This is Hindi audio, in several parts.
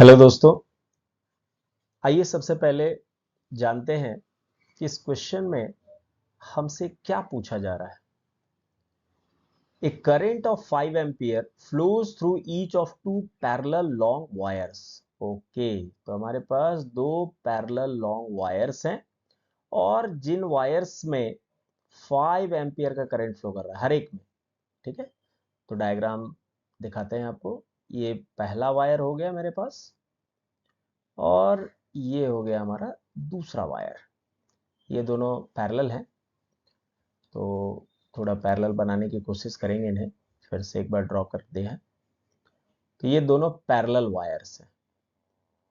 हेलो दोस्तों। आइए सबसे पहले जानते हैं कि इस क्वेश्चन में हमसे क्या पूछा जा रहा है। A current of 5 ampere flows through each of two parallel long wires. Okay, तो हमारे पास दो पैरेलल लॉन्ग वायर्स हैं और जिन वायर्स में 5 एम्पियर का करंट फ्लो कर रहा है हर एक में। ठीक है, तो डायग्राम दिखाते हैं आपको। ये पहला वायर हो गया मेरे पास और ये हो गया हमारा दूसरा वायर। ये दोनों पैरेलल हैं, तो थोड़ा पैरेलल बनाने की कोशिश करेंगे इन्हें। फिर से एक बार ड्रॉ कर दिया है। तो ये दोनों पैरेलल वायर्स हैं,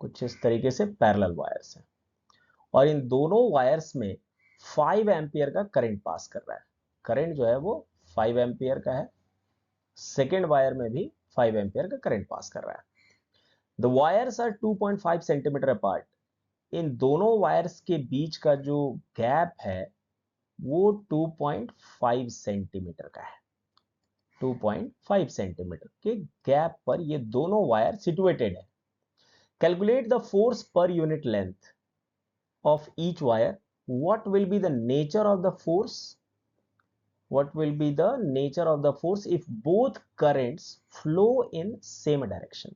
कुछ इस तरीके से पैरेलल वायर्स हैं और इन दोनों वायर्स में 5 एम्पियर का करंट पास कर रहा है। करंट जो है वो 5 एम्पियर का है। सेकेंड वायर में भी 5 एम्पियर का करंट पास कर रहा है। The wires are 2.5 centimetre apart. इन दोनों वायर्स के बीच का जो गैप है वो 2.5 सेंटीमीटर का है। 2.5 सेंटीमीटर के गैप पर ये दोनों वायर सिचुएटेड है। Calculate the force per unit length of each wire. What will be the nature of the force? What will be the nature of the force if both currents flow in same direction?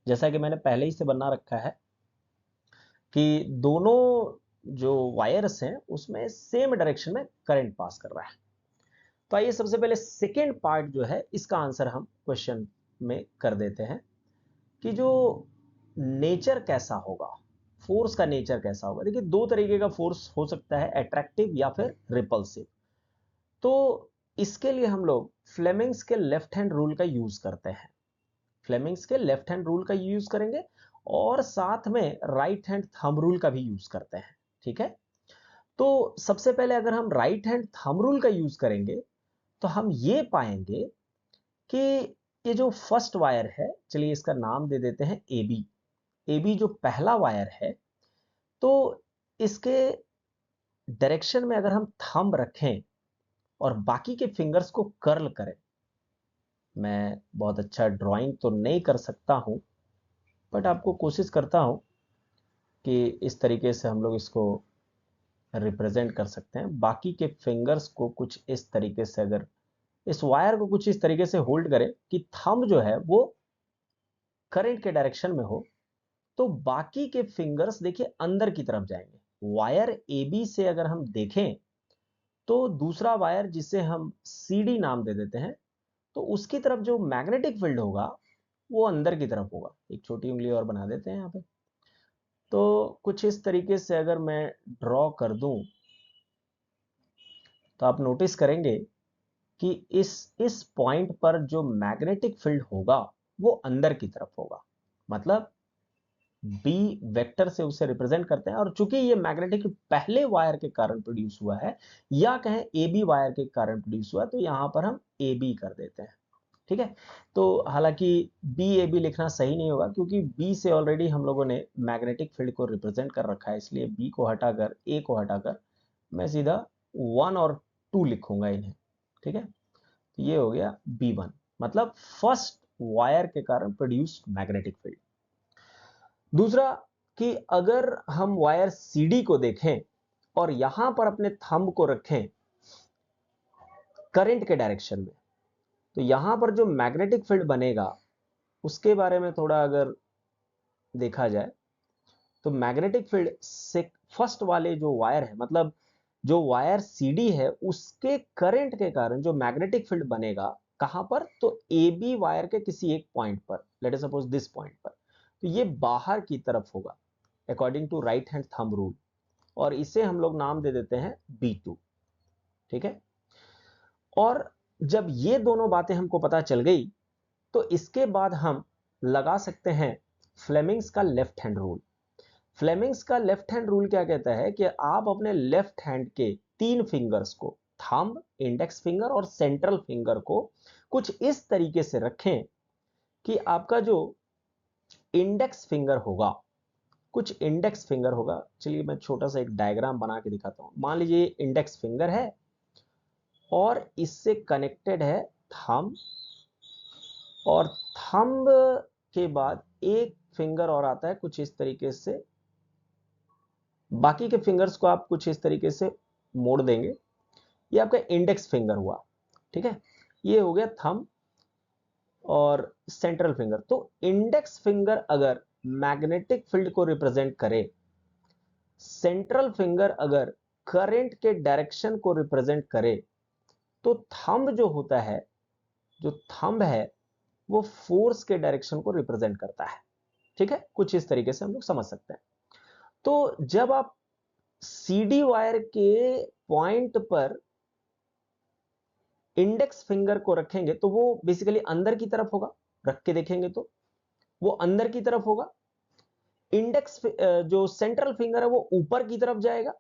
जैसा कि मैंने पहले ही से बना रखा है कि दोनों जो वायर्स हैं उसमें सेम डायरेक्शन में करंट पास कर रहा है। तो आइए सबसे पहले सेकेंड पार्ट जो है इसका आंसर हम क्वेश्चन में कर देते हैं कि जो नेचर कैसा होगा, फोर्स का नेचर कैसा होगा। देखिए, दो तरीके का फोर्स हो सकता है, अट्रैक्टिव या फिर रिपल्सिव। तो इसके लिए हम लोग फ्लेमिंग्स के लेफ्ट हैंड रूल का यूज करते हैं। फ्लेमिंग्स के लेफ्ट हैंड रूल का यूज करेंगे और साथ में राइट हैंड थंब रूल का भी यूज करते हैं। ठीक है, तो सबसे पहले अगर हम राइट हैंड थंब रूल का यूज करेंगे तो हम ये पाएंगे कि ये जो फर्स्ट वायर है, चलिए इसका नाम दे देते हैं ए बी। ए बी जो पहला वायर है, तो इसके डायरेक्शन में अगर हम थंब रखें और बाकी के फिंगर्स को कर्ल करें, मैं बहुत अच्छा ड्राइंग तो नहीं कर सकता हूं बट आपको कोशिश करता हूं कि इस तरीके से हम लोग इसको रिप्रेजेंट कर सकते हैं। बाकी के फिंगर्स को कुछ इस तरीके से, अगर इस वायर को कुछ इस तरीके से होल्ड करें कि थंब जो है वो करंट के डायरेक्शन में हो, तो बाकी के फिंगर्स देखिए अंदर की तरफ जाएंगे। वायर ए बी से अगर हम देखें तो दूसरा वायर जिसे हम सी डी नाम दे देते हैं, तो उसकी तरफ जो मैग्नेटिक फील्ड होगा वो अंदर की तरफ होगा। एक छोटी उंगली और बना देते हैं यहाँ पे। तो कुछ इस तरीके से अगर मैं ड्रॉ कर दूं तो आप नोटिस करेंगे कि इस पॉइंट पर जो मैग्नेटिक फील्ड होगा वो अंदर की तरफ होगा। मतलब बी वेक्टर से उसे रिप्रेजेंट करते हैं और चूंकि ये मैग्नेटिक पहले वायर के कारण प्रोड्यूस हुआ है या कहें ए बी वायर के कारण प्रोड्यूस हुआ है, तो यहां पर हम ए बी कर देते हैं। ठीक है, तो हालांकि बी ए बी लिखना सही नहीं होगा क्योंकि बी से ऑलरेडी हम लोगों ने मैग्नेटिक फील्ड को रिप्रेजेंट कर रखा है, इसलिए बी को हटाकर, ए को हटाकर मैं सीधा 1 और 2 लिखूंगा इन्हें। ठीक है, तो ये हो गया बी 1, मतलब फर्स्ट वायर के कारण प्रोड्यूस्ड मैग्नेटिक फील्ड। दूसरा कि अगर हम वायर सीडी को देखें और यहां पर अपने थंब को रखें करंट के डायरेक्शन में, तो यहां पर जो मैग्नेटिक फील्ड बनेगा उसके बारे में थोड़ा अगर देखा जाए तो मैग्नेटिक फील्ड से फर्स्ट वाले जो वायर है, मतलब जो वायर सीडी है, उसके करंट के कारण जो मैग्नेटिक फील्ड बनेगा कहां पर, तो ए बी वायर के किसी एक पॉइंट पर, let us suppose this point पर, तो ये बाहर की तरफ होगा according to right hand thumb rule, और इसे हम लोग नाम दे देते हैं B2। ठीक है, और जब ये दोनों बातें हमको पता चल गई तो इसके बाद हम लगा सकते हैं फ्लेमिंग्स का लेफ्ट हैंड रूल। फ्लेमिंग्स का लेफ्ट हैंड रूल क्या कहता है कि आप अपने लेफ्ट हैंड के 3 फिंगर्स को, थंब, इंडेक्स फिंगर और सेंट्रल फिंगर को कुछ इस तरीके से रखें कि आपका जो इंडेक्स फिंगर होगा, कुछ इंडेक्स फिंगर होगा। चलिए मैं छोटा सा एक डायग्राम बना के दिखाता हूं। मान लीजिए इंडेक्स फिंगर है और इससे कनेक्टेड है थंब, और थंब के बाद एक फिंगर और आता है कुछ इस तरीके से, बाकी के फिंगर्स को आप कुछ इस तरीके से मोड़ देंगे, ये आपका इंडेक्स फिंगर हुआ, ठीक है। ये हो गया थंब और सेंट्रल फिंगर। तो इंडेक्स फिंगर अगर मैग्नेटिक फील्ड को रिप्रेजेंट करे, सेंट्रल फिंगर अगर करंट के डायरेक्शन को रिप्रेजेंट करे, तो थंब जो होता है, जो थंब है वो फोर्स के डायरेक्शन को रिप्रेजेंट करता है, ठीक है। कुछ इस तरीके से हम लोग समझ सकते हैं। तो जब आप सीडी वायर के पॉइंट पर इंडेक्स फिंगर को रखेंगे तो वो बेसिकली अंदर की तरफ होगा, रख के देखेंगे तो वो अंदर की तरफ होगा। इंडेक्स जो सेंट्रल फिंगर है वो ऊपर की तरफ जाएगा।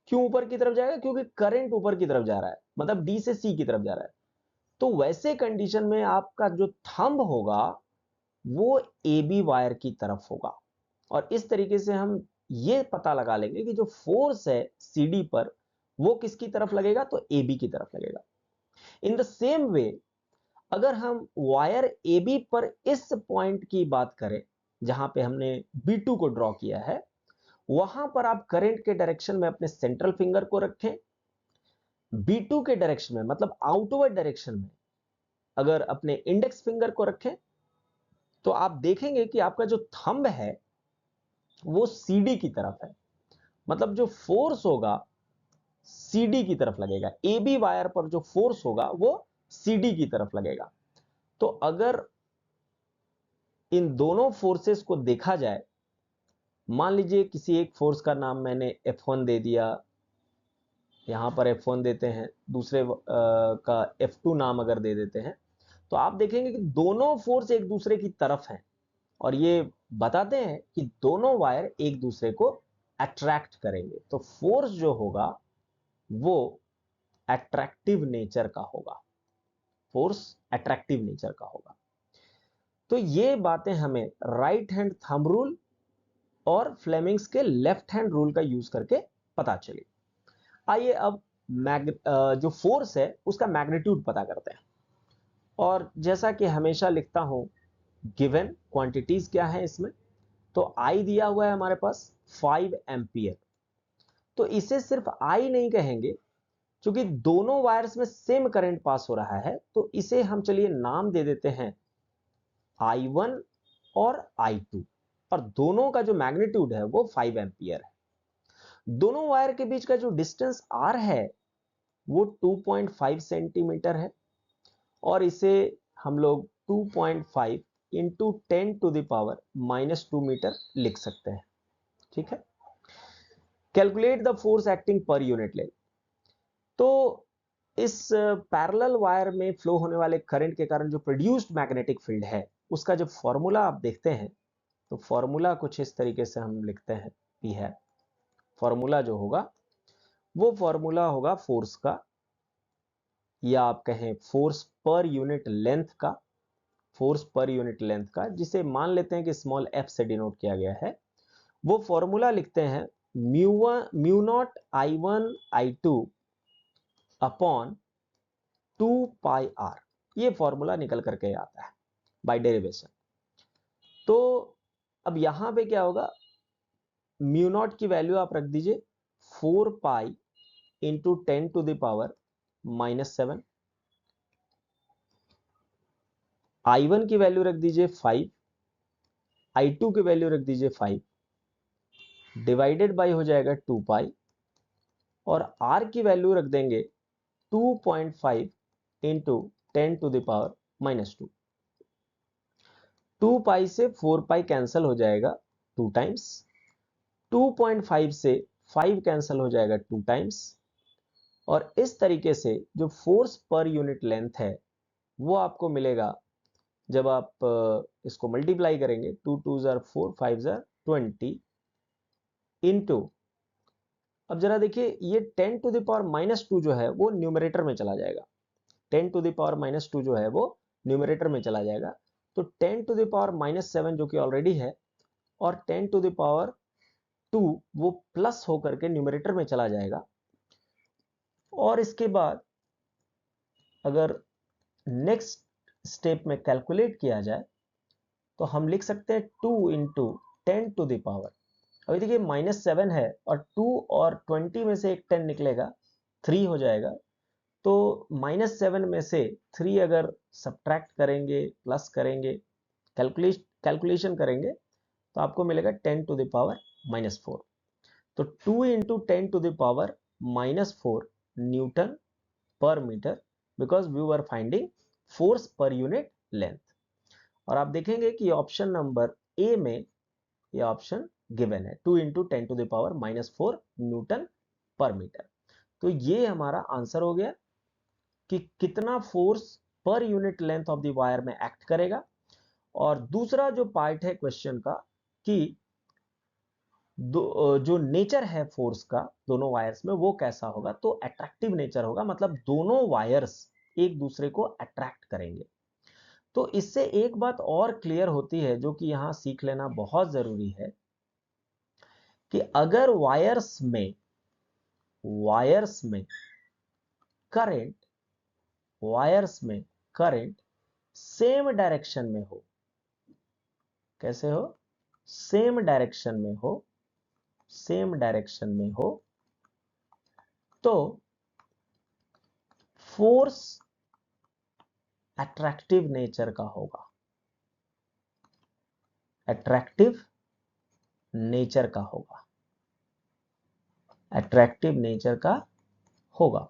क्यों ऊपर की तरफ जाएगा? क्योंकि करंट ऊपर की तरफ जा रहा है, मतलब डी से सी की तरफ जा रहा है। तो वैसे कंडीशन में आपका जो थंब होगा वो ए बी वायर की तरफ होगा। और इस तरीके से हम ये पता लगा लेंगे कि जो फोर्स है सीडी पर वो किसकी तरफ लगेगा, तो ए बी की तरफ लगेगा। इन द सेम वे अगर हम वायर ए बी पर इस पॉइंट की बात करें जहां पे हमने B2 को ड्रॉ किया है, वहां पर आप करंट के डायरेक्शन में अपने सेंट्रल फिंगर को रखें। B2 के डायरेक्शन में मतलब आउटवर्ड डायरेक्शन में अगर अपने इंडेक्स फिंगर को रखें, तो आप देखेंगे कि आपका जो थंब है वो सीडी की तरफ है। मतलब जो फोर्स होगा सीडी की तरफ लगेगा, ए बी वायर पर जो फोर्स होगा वो सीडी की तरफ लगेगा। तो अगर इन दोनों फोर्सेस को देखा जाए, मान लीजिए किसी एक फोर्स का नाम मैंने F1 दे दिया, यहां पर F1 देते हैं, दूसरे का F2 नाम अगर दे देते हैं, तो आप देखेंगे कि दोनों फोर्स एक दूसरे की तरफ हैं और ये बताते हैं कि दोनों वायर एक दूसरे को अट्रैक्ट करेंगे। तो फोर्स जो होगा वो अट्रैक्टिव नेचर का होगा, फोर्स अट्रैक्टिव नेचर का होगा। तो ये बातें हमें राइट हैंड थंब रूल और फ्लेमिंग्स के लेफ्ट हैंड रूल का यूज करके पता चली। आइए अब जो फोर्स है उसका मैग्नीट्यूड पता करते हैं। और जैसा कि हमेशा लिखता हूं, गिवन क्वांटिटीज क्या है इसमें, तो आई दिया हुआ है हमारे पास 5 एम्पियर। तो इसे सिर्फ आई नहीं कहेंगे, क्योंकि दोनों वायर्स में सेम करंट पास हो रहा है, तो इसे हम चलिए नाम दे देते हैं I1 और I2, और दोनों का जो मैग्नीट्यूड है वो 5 एम्पियर है। दोनों वायर के बीच का जो डिस्टेंस R है वो 2.5 सेंटीमीटर है, और इसे हम लोग 2.5 इंटू 10⁻⁻² मीटर लिख सकते हैं, ठीक है। कैलकुलेट द फोर्स एक्टिंग पर यूनिट लेंथ। तो इस पैरेलल वायर में फ्लो होने वाले करंट के कारण जो प्रोड्यूस्ड मैग्नेटिक फील्ड है उसका जब फॉर्मूला आप देखते हैं, तो फॉर्मूला कुछ इस तरीके से हम लिखते हैं, पी है फॉर्मूला जो होगा वो फॉर्मूला होगा फोर्स का, या आप कहें फोर्स पर यूनिट लेंथ का, फोर्स पर यूनिट लेंथ का, जिसे मान लेते हैं कि स्मॉल f से डिनोट किया गया है। वो फॉर्मूला लिखते हैं mu naught I1 I2 upon 2πr। ये फॉर्मूला निकल करके आता है बाय डेरिवेशन। तो अब यहां पे क्या होगा, म्यू नॉट की वैल्यू आप रख दीजिए 4π इंटू 10⁻⁻⁷। I1 की वैल्यू रख दीजिए 5, I2 की वैल्यू रख दीजिए 5, डिवाइडेड बाय हो जाएगा 2π, और R की वैल्यू रख देंगे 2.5 इंटू 10⁻⁻²। 2π से 4π कैंसिल हो जाएगा 2 टाइम्स, 2.5 से 5 कैंसिल हो जाएगा 2 टाइम्स, और इस तरीके से जो फोर्स पर यूनिट लेंथ है वो आपको मिलेगा जब आप इसको मल्टीप्लाई करेंगे, 2 2 जार 4, 5 जार 20 इंटू, अब जरा देखिए ये 10⁻⁻² जो है वो न्यूमरेटर में चला जाएगा, 10⁻⁻² जो है वो न्यूमरेटर में चला जाएगा। तो 10⁻⁷ जो कि ऑलरेडी है, और 10⁻² वो प्लस होकर के न्यूमरेटर में चला जाएगा। और इसके बाद अगर नेक्स्ट स्टेप में कैलकुलेट किया जाए, तो हम लिख सकते हैं 2 इंटू 10 टू द पावर, अभी देखिए -7 है और 2 और 20 में से एक 10 निकलेगा, 3 हो जाएगा। तो -7 में से 3 अगर सब्ट्रैक्ट करेंगे, प्लस करेंगे, कैलकुलेशन करेंगे, तो आपको मिलेगा 10 टू द पावर -4। तो 2 into 10 to the power -4 newton पर metre, because we were finding force per unit length. और आप देखेंगे कि ऑप्शन नंबर ए में ये ऑप्शन गिवन है, 2 into 10 to the power -4 newton पर मीटर। तो ये हमारा आंसर हो गया कि कितना force per unit length of the wire में एक्ट करेगा। और दूसरा जो पार्ट है क्वेश्चन का कि जो नेचर है फोर्स का दोनों वायर्स में वो कैसा होगा, तो अट्रैक्टिव नेचर होगा, मतलब दोनों वायर्स एक दूसरे को अट्रैक्ट करेंगे। तो इससे एक बात और क्लियर होती है जो कि यहां सीख लेना बहुत जरूरी है कि अगर वायर्स में करंट सेम डायरेक्शन में हो, कैसे हो, सेम डायरेक्शन में हो, तो फोर्स अट्रैक्टिव नेचर का होगा, अट्रैक्टिव नेचर का होगा।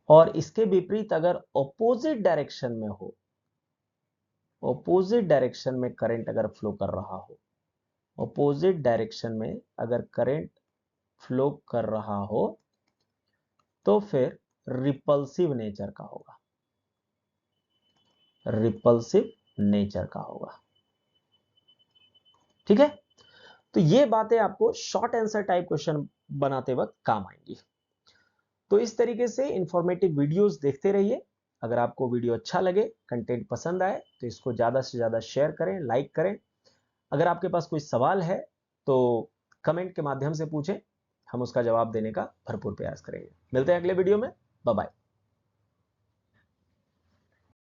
और इसके विपरीत अगर ऑपोजिट डायरेक्शन में हो, ऑपोजिट डायरेक्शन में करंट अगर फ्लो कर रहा हो, ऑपोजिट डायरेक्शन में अगर करंट फ्लो कर रहा हो, तो फिर रिपल्सिव नेचर का होगा, ठीक है। तो ये बातें आपको शॉर्ट आंसर टाइप क्वेश्चन बनाते वक्त काम आएंगी। तो इस तरीके से इंफॉर्मेटिव वीडियोस देखते रहिए। अगर आपको वीडियो अच्छा लगे, कंटेंट पसंद आए, तो इसको ज्यादा से ज्यादा शेयर करें, लाइक करें। अगर आपके पास कोई सवाल है तो कमेंट के माध्यम से पूछें, हम उसका जवाब देने का भरपूर प्रयास करेंगे। मिलते हैं अगले वीडियो में, बाय बाय।